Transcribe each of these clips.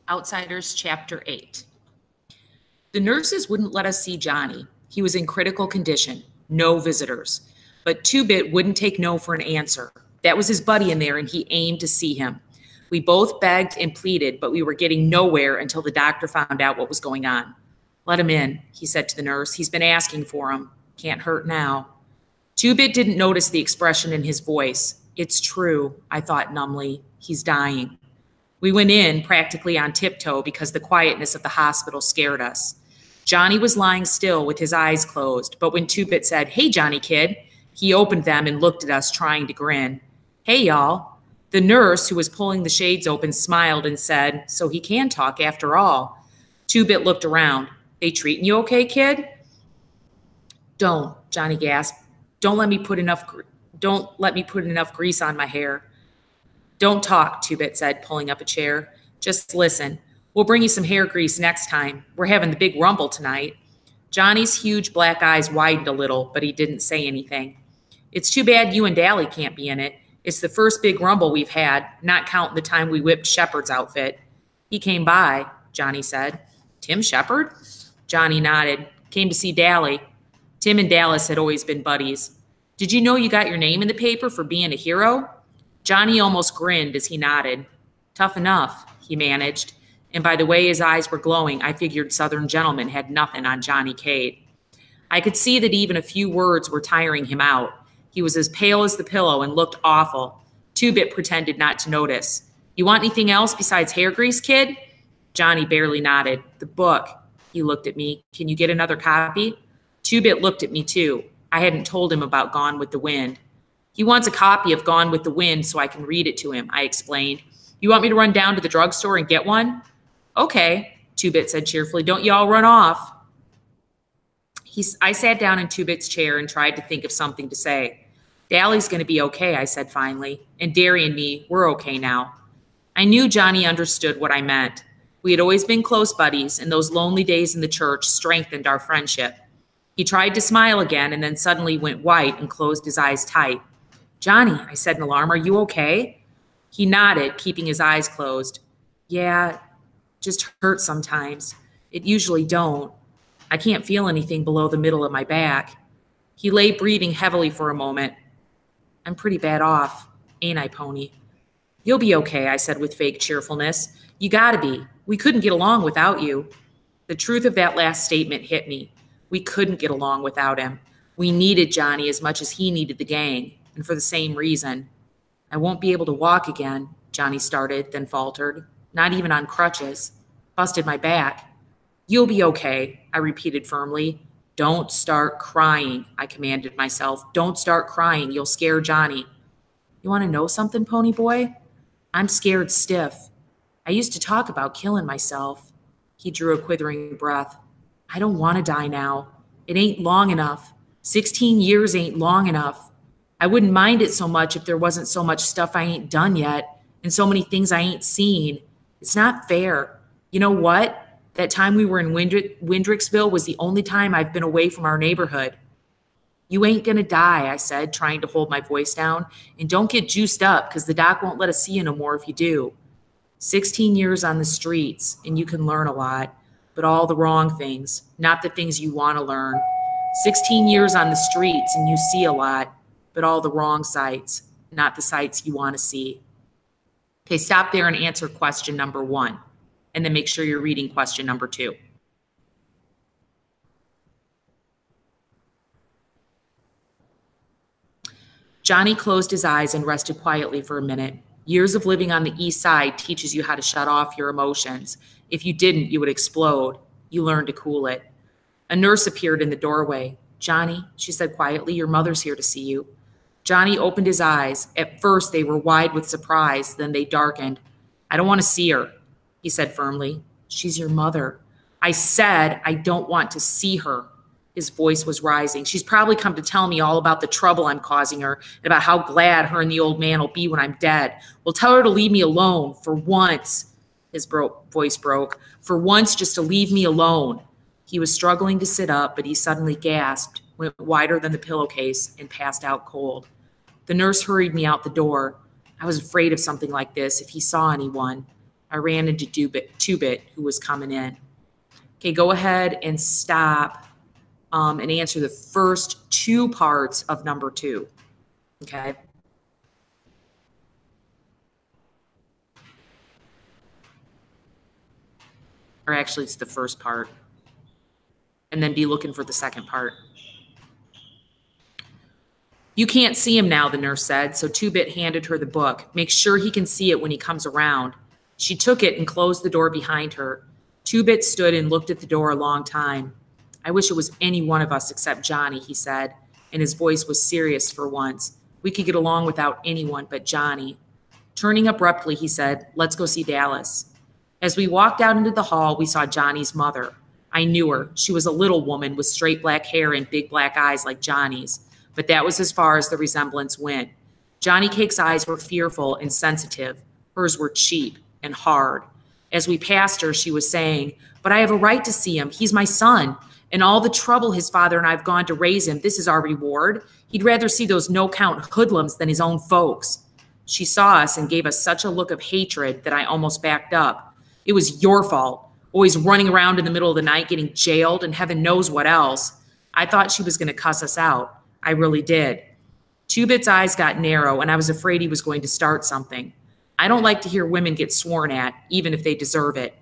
Outsiders, Chapter 8. The nurses wouldn't let us see Johnny. He was in critical condition. No visitors. But Two-Bit wouldn't take no for an answer. That was his buddy in there, and he aimed to see him. We both begged and pleaded, but we were getting nowhere until the doctor found out what was going on. "Let him in," he said to the nurse. "He's been asking for him. Can't hurt now." Two-Bit didn't notice the expression in his voice. It's true, I thought numbly. He's dying. We went in practically on tiptoe because the quietness of the hospital scared us. Johnny was lying still with his eyes closed, but when Two-Bit said, "Hey, Johnny kid," he opened them and looked at us, trying to grin. "Hey, y'all." The nurse, who was pulling the shades open, smiled and said, "So he can talk after all." Two-Bit looked around. "They treating you okay, kid?" "Don't," Johnny gasped. Don't let me put enough grease on my hair." "Don't talk," Two-Bit said, pulling up a chair. "Just listen. We'll bring you some hair grease next time. We're having the big rumble tonight." Johnny's huge black eyes widened a little, but he didn't say anything. "It's too bad you and Dally can't be in it. It's the first big rumble we've had, not counting the time we whipped Shepard's outfit." "He came by," Johnny said. "Tim Shepard?" Johnny nodded. "Came to see Dally." Tim and Dallas had always been buddies. "Did you know you got your name in the paper for being a hero?" Johnny almost grinned as he nodded. "Tough enough," he managed. And by the way his eyes were glowing, I figured Southern gentlemen had nothing on Johnny Cade. I could see that even a few words were tiring him out. He was as pale as the pillow and looked awful. Two-Bit pretended not to notice. "You want anything else besides hair grease, kid?" Johnny barely nodded. "The book." He looked at me. "Can you get another copy?" Two-Bit looked at me too. I hadn't told him about Gone with the Wind. "He wants a copy of Gone with the Wind so I can read it to him," I explained. "You want me to run down to the drugstore and get one?" "Okay," Two-Bit said cheerfully. "Don't you all run off." I sat down in Two-Bit's chair and tried to think of something to say. "Dally's going to be okay," I said finally. "And Derry and me, we're okay now." I knew Johnny understood what I meant. We had always been close buddies, and those lonely days in the church strengthened our friendship. He tried to smile again and then suddenly went white and closed his eyes tight. "Johnny," I said in alarm, "are you okay?" He nodded, keeping his eyes closed. "Yeah, just hurt sometimes. It usually don't. I can't feel anything below the middle of my back." He lay breathing heavily for a moment. "I'm pretty bad off, ain't I, Pony?" "You'll be okay," I said with fake cheerfulness. "You gotta be. We couldn't get along without you." The truth of that last statement hit me. We couldn't get along without him. We needed Johnny as much as he needed the gang, and for the same reason. "I won't be able to walk again," Johnny started, then faltered. "Not even on crutches. Busted my back." "You'll be okay," I repeated firmly. "Don't start crying," I commanded myself. "Don't start crying. You'll scare Johnny." "You want to know something, Pony Boy? I'm scared stiff. I used to talk about killing myself." He drew a quivering breath. "I don't want to die now. It ain't long enough. 16 years ain't long enough. I wouldn't mind it so much if there wasn't so much stuff I ain't done yet and so many things I ain't seen. It's not fair. You know what? That time we were in Windricksville was the only time I've been away from our neighborhood." "You ain't gonna die," I said, trying to hold my voice down. "And don't get juiced up, because the doc won't let us see you no more if you do. 16 years on the streets, and you can learn a lot. But all the wrong things, not the things you want to learn. 16 years on the streets and you see a lot, but all the wrong sights, not the sights you want to see." Okay, stop there and answer question number 1, and then make sure you're reading question number 2. Johnny closed his eyes and rested quietly for a minute. Years of living on the East Side teaches you how to shut off your emotions. If you didn't, you would explode. You learn to cool it. A nurse appeared in the doorway. "Johnny," she said quietly, "your mother's here to see you." Johnny opened his eyes. At first, they were wide with surprise, then they darkened. "I don't want to see her," he said firmly. "She's your mother." "I said I don't want to see her." His voice was rising. "She's probably come to tell me all about the trouble I'm causing her and about how glad her and the old man will be when I'm dead. Well, tell her to leave me alone for once." His voice broke. "For once, just to leave me alone." He was struggling to sit up, but he suddenly gasped, went wider than the pillowcase, and passed out cold. The nurse hurried me out the door. I was afraid of something like this if he saw anyone. I ran into Two-Bit, who was coming in. Okay, go ahead and stop and answer the first two parts of number 2. Okay. Or actually, it's the first part. And then be looking for the second part. You can't see him now, the nurse said, so Two-Bit handed her the book. Make sure he can see it when he comes around. She took it and closed the door behind her. Two-Bit stood and looked at the door a long time. I wish it was any one of us except Johnny, he said, and his voice was serious for once. We could get along without anyone but Johnny. Turning abruptly, he said, let's go see Dallas. As we walked out into the hall, we saw Johnny's mother. I knew her. She was a little woman with straight black hair and big black eyes like Johnny's, but that was as far as the resemblance went. Johnny Cake's eyes were fearful and sensitive. Hers were cheap and hard. As we passed her, she was saying, but I have a right to see him. He's my son. And all the trouble his father and I have gone to raise him, this is our reward. He'd rather see those no-count hoodlums than his own folks. She saw us and gave us such a look of hatred that I almost backed up. It was your fault, always running around in the middle of the night getting jailed and heaven knows what else. I thought she was going to cuss us out. I really did. Two-Bit's eyes got narrow, and I was afraid he was going to start something. I don't like to hear women get sworn at, even if they deserve it.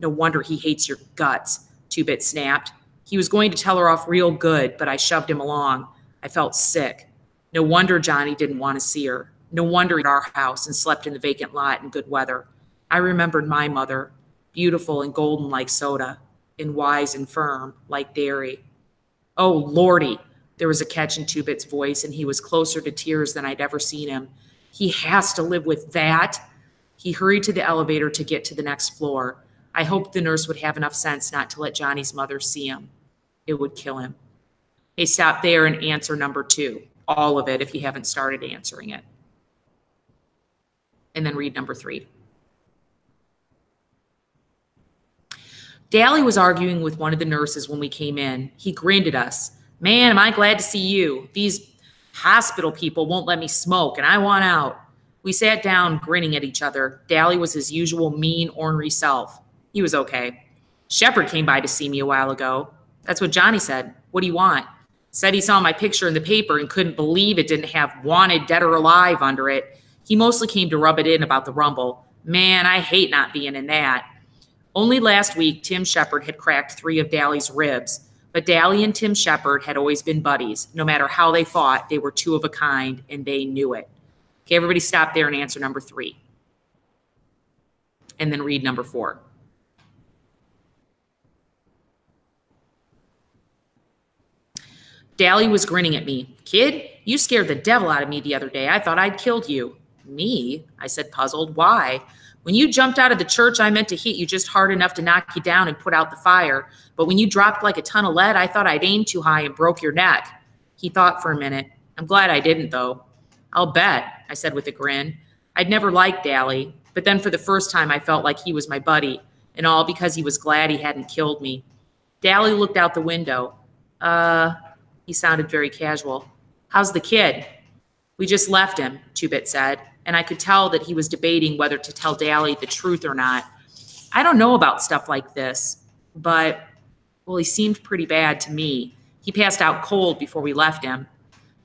No wonder he hates your guts, Two-Bit snapped. He was going to tell her off real good, but I shoved him along. I felt sick. No wonder Johnny didn't want to see her. No wonder he at our house and slept in the vacant lot in good weather. I remembered my mother, beautiful and golden like soda, and wise and firm like dairy. Oh, Lordy, there was a catch in Two-Bit's voice, and he was closer to tears than I'd ever seen him. He has to live with that. He hurried to the elevator to get to the next floor. I hoped the nurse would have enough sense not to let Johnny's mother see him. It would kill him. Hey, stop there and answer number 2. All of it if you haven't started answering it. And then read number 3. Dally was arguing with one of the nurses when we came in. He grinned at us. Man, am I glad to see you. These hospital people won't let me smoke, and I want out. We sat down, grinning at each other. Dally was his usual mean, ornery self. He was okay. Shepard came by to see me a while ago. That's what Johnny said. What do you want? Said he saw my picture in the paper and couldn't believe it didn't have wanted, dead or alive under it. He mostly came to rub it in about the Rumble. Man, I hate not being in that. Only last week, Tim Shepard had cracked 3 of Dally's ribs. But Dally and Tim Shepard had always been buddies. No matter how they fought, they were 2 of a kind, and they knew it. Okay, everybody stop there and answer number 3. And then read number 4. Dally was grinning at me. Kid, you scared the devil out of me the other day. I thought I'd killed you. Me? I said, puzzled. Why? When you jumped out of the church, I meant to hit you just hard enough to knock you down and put out the fire. But when you dropped like a ton of lead, I thought I'd aimed too high and broke your neck. He thought for a minute. I'm glad I didn't, though. I'll bet, I said with a grin. I'd never liked Dally, but then for the first time I felt like he was my buddy, and all because he was glad he hadn't killed me. Dally looked out the window. He sounded very casual. How's the kid? We just left him, Two-Bit said, and I could tell that he was debating whether to tell Dally the truth or not. I don't know about stuff like this, but, well, he seemed pretty bad to me. He passed out cold before we left him.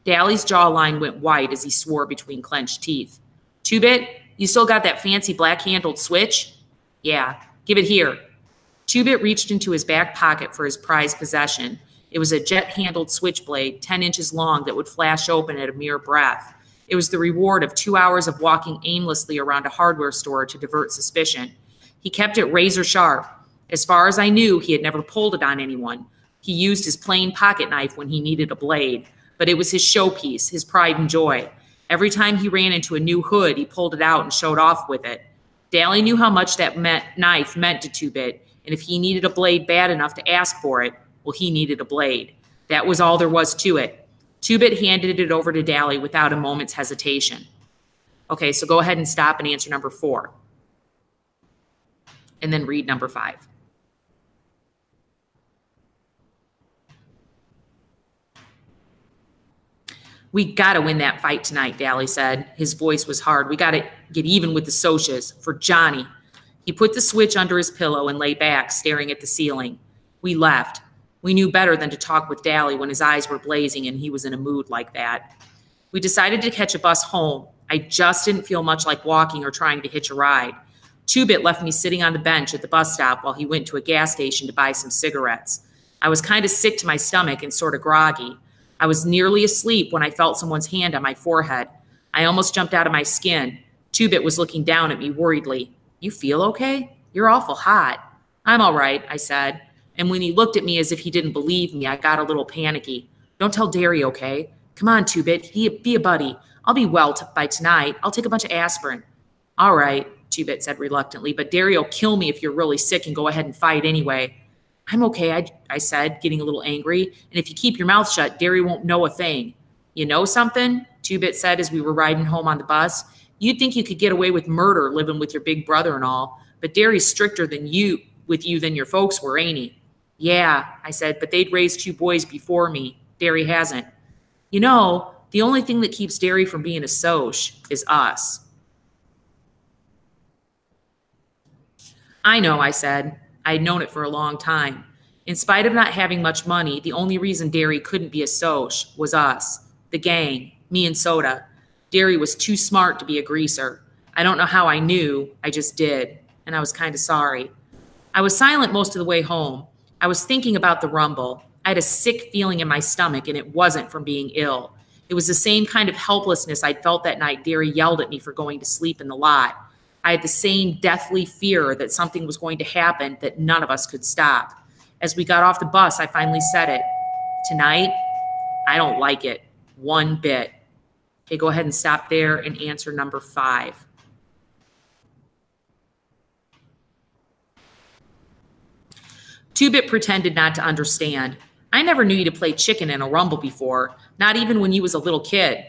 Dally's jawline went white as he swore between clenched teeth. Two-Bit, you still got that fancy black-handled switch? Yeah, give it here. Two-Bit reached into his back pocket for his prized possession. It was a jet-handled switchblade, 10 inches long, that would flash open at a mere breath. It was the reward of 2 hours of walking aimlessly around a hardware store to divert suspicion. He kept it razor sharp. As far as I knew, he had never pulled it on anyone. He used his plain pocket knife when he needed a blade, but it was his showpiece, his pride and joy. Every time he ran into a new hood, he pulled it out and showed off with it. Dally knew how much that knife meant to Two-Bit, and if he needed a blade bad enough to ask for it, well, he needed a blade. That was all there was to it. Two-Bit handed it over to Dally without a moment's hesitation. Okay, so go ahead and stop and answer number 4. And then read number 5. We got to win that fight tonight, Dally said. His voice was hard. We got to get even with the Socs for Johnny. He put the switch under his pillow and lay back, staring at the ceiling. We left. We knew better than to talk with Dally when his eyes were blazing and he was in a mood like that. We decided to catch a bus home. I just didn't feel much like walking or trying to hitch a ride. Two-Bit left me sitting on the bench at the bus stop while he went to a gas station to buy some cigarettes. I was kind of sick to my stomach and sort of groggy. I was nearly asleep when I felt someone's hand on my forehead. I almost jumped out of my skin. Two-Bit was looking down at me worriedly. "You feel okay? You're awful hot." "I'm all right," I said. And when he looked at me as if he didn't believe me, I got a little panicky. "Don't tell Derry, okay? Come on, Two-Bit, be a buddy. I'll be well by tonight. I'll take a bunch of aspirin." "All right," Two-Bit said reluctantly, "but Derry will kill me if you're really sick and go ahead and fight anyway." "I'm okay," I said, getting a little angry. "And if you keep your mouth shut, Derry won't know a thing." "You know something?" Two-Bit said as we were riding home on the bus. "You'd think you could get away with murder living with your big brother and all, but Derry's stricter than you than your folks were, ain't he?" "Yeah," I said, "but they'd raised 2 boys before me. Derry hasn't." "You know, the only thing that keeps Derry from being a soc is us." "I know," I said. I'd known it for a long time. In spite of not having much money, the only reason Derry couldn't be a soc was us, the gang, me and Soda. Derry was too smart to be a greaser. I don't know how I knew, I just did, and I was kind of sorry. I was silent most of the way home. I was thinking about the rumble. I had a sick feeling in my stomach, and it wasn't from being ill. It was the same kind of helplessness I'd felt that night Derry yelled at me for going to sleep in the lot. I had the same deathly fear that something was going to happen that none of us could stop. As we got off the bus, I finally said it. "Tonight, I don't like it. One bit." Okay, go ahead and stop there and answer number 5. Two-Bit pretended not to understand. "I never knew you to play chicken in a rumble before, not even when you was a little kid."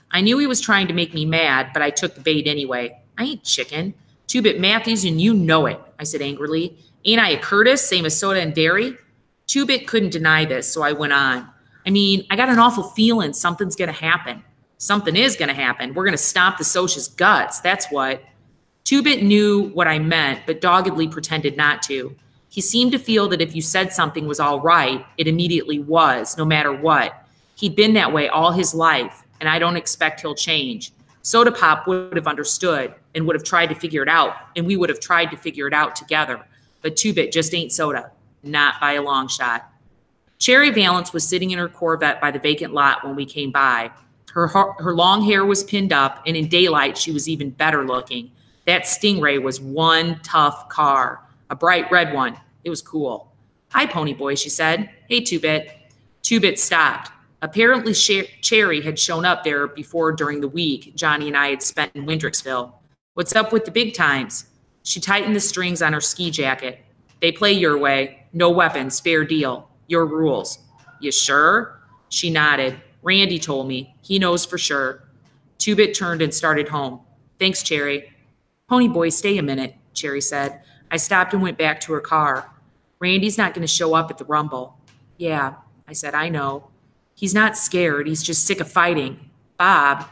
I knew he was trying to make me mad, but I took the bait anyway. "I ain't chicken. Two-Bit Matthews, and you know it," I said angrily. "Ain't I a Curtis, same as Soda and Derry?" Two-Bit couldn't deny this, so I went on. "I mean, I got an awful feeling something's going to happen. Something is going to happen. We're going to stomp the soci's guts, that's what." Two-Bit knew what I meant, but doggedly pretended not to. He seemed to feel that if you said something was all right, it immediately was, no matter what. He'd been that way all his life, and I don't expect he'll change. Soda Pop would have understood and would have tried to figure it out, and we would have tried to figure it out together. But Two-Bit just ain't Soda, not by a long shot. Cherry Valance was sitting in her Corvette by the vacant lot when we came by. Her long hair was pinned up, and in daylight she was even better looking. That Stingray was one tough car, a bright red one. It was cool. "Hi, Pony Boy," she said. "Hey, Two-Bit." Two-Bit stopped. Apparently, Cherry had shown up there before during the week Johnny and I had spent in Windricksville. "What's up with the big times?" She tightened the strings on her ski jacket. "They play your way. No weapons, fair deal. Your rules." "You sure?" She nodded. "Randy told me. He knows for sure." Two-Bit turned and started home. "Thanks, Cherry." "Pony Boy, stay a minute," Cherry said. I stopped and went back to her car. "Randy's not going to show up at the rumble." "Yeah," I said, "I know. He's not scared. He's just sick of fighting. Bob."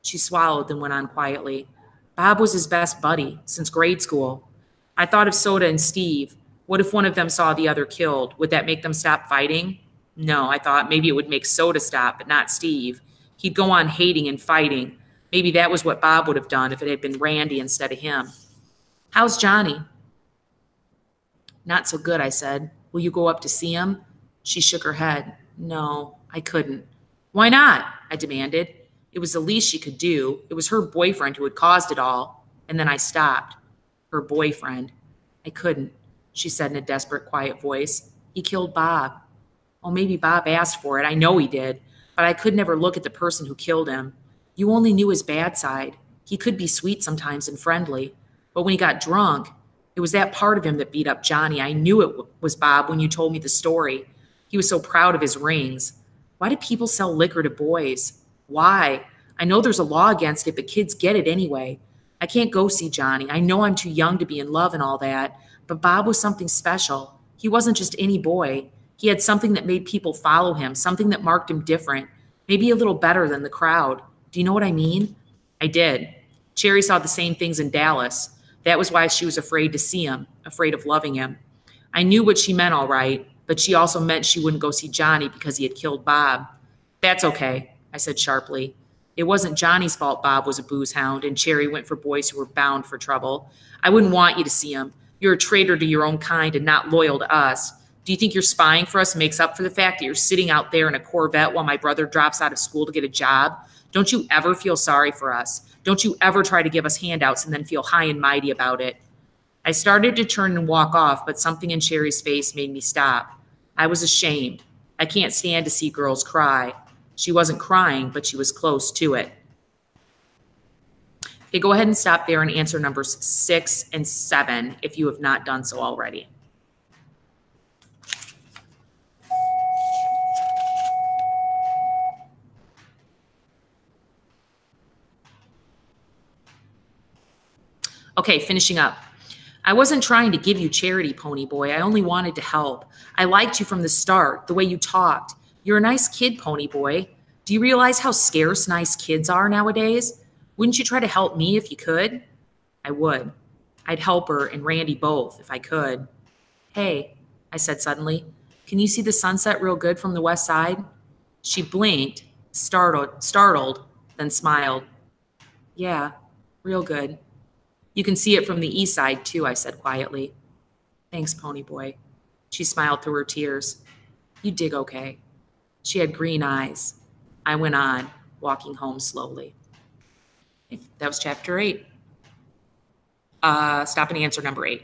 She swallowed, then went on quietly. "Bob was his best buddy since grade school. I thought of Soda and Steve. What if one of them saw the other killed? Would that make them stop fighting? No, I thought maybe it would make Soda stop, but not Steve. He'd go on hating and fighting. Maybe that was what Bob would have done if it had been Randy instead of him." "How's Johnny?" "Not so good," I said. "Will you go up to see him?" She shook her head. "No, I couldn't." "Why not?" I demanded. It was the least she could do. It was her boyfriend who had caused it all. And then I stopped. Her boyfriend. "I couldn't," she said in a desperate, quiet voice. "He killed Bob." "Oh, maybe Bob asked for it. I know he did. But I could never look at the person who killed him. You only knew his bad side. He could be sweet sometimes and friendly. But when he got drunk, it was that part of him that beat up Johnny. I knew it was Bob when you told me the story. He was so proud of his rings. Why do people sell liquor to boys? Why? I know there's a law against it, but kids get it anyway. I can't go see Johnny. I know I'm too young to be in love and all that, but Bob was something special. He wasn't just any boy. He had something that made people follow him, something that marked him different, maybe a little better than the crowd. Do you know what I mean?" I did. Cherry saw the same things in Dallas. That was why she was afraid to see him, afraid of loving him. I knew what she meant, all right, but she also meant she wouldn't go see Johnny because he had killed Bob. That's okay, I said sharply. It wasn't Johnny's fault Bob was a booze hound and Cherry went for boys who were bound for trouble. I wouldn't want you to see him. You're a traitor to your own kind and not loyal to us. Do you think your spying for us makes up for the fact that you're sitting out there in a Corvette while my brother drops out of school to get a job? Don't you ever feel sorry for us? Don't you ever try to give us handouts and then feel high and mighty about it? I started to turn and walk off, but something in Cherry's face made me stop. I was ashamed. I can't stand to see girls cry. She wasn't crying, but she was close to it. Okay, go ahead and stop there and answer numbers 6 and 7 if you have not done so already. Okay, finishing up. I wasn't trying to give you charity, Pony Boy. I only wanted to help. I liked you from the start, the way you talked. You're a nice kid, Pony Boy. Do you realize how scarce nice kids are nowadays? Wouldn't you try to help me if you could? I would. I'd help her and Randy both if I could. Hey, I said suddenly, can you see the sunset real good from the west side? She blinked, startled, then smiled. Yeah, real good. You can see it from the east side, too, I said quietly. Thanks, Pony Boy. She smiled through her tears. You dig okay. She had green eyes. I went on, walking home slowly. That was chapter 8. Stop and answer number 8.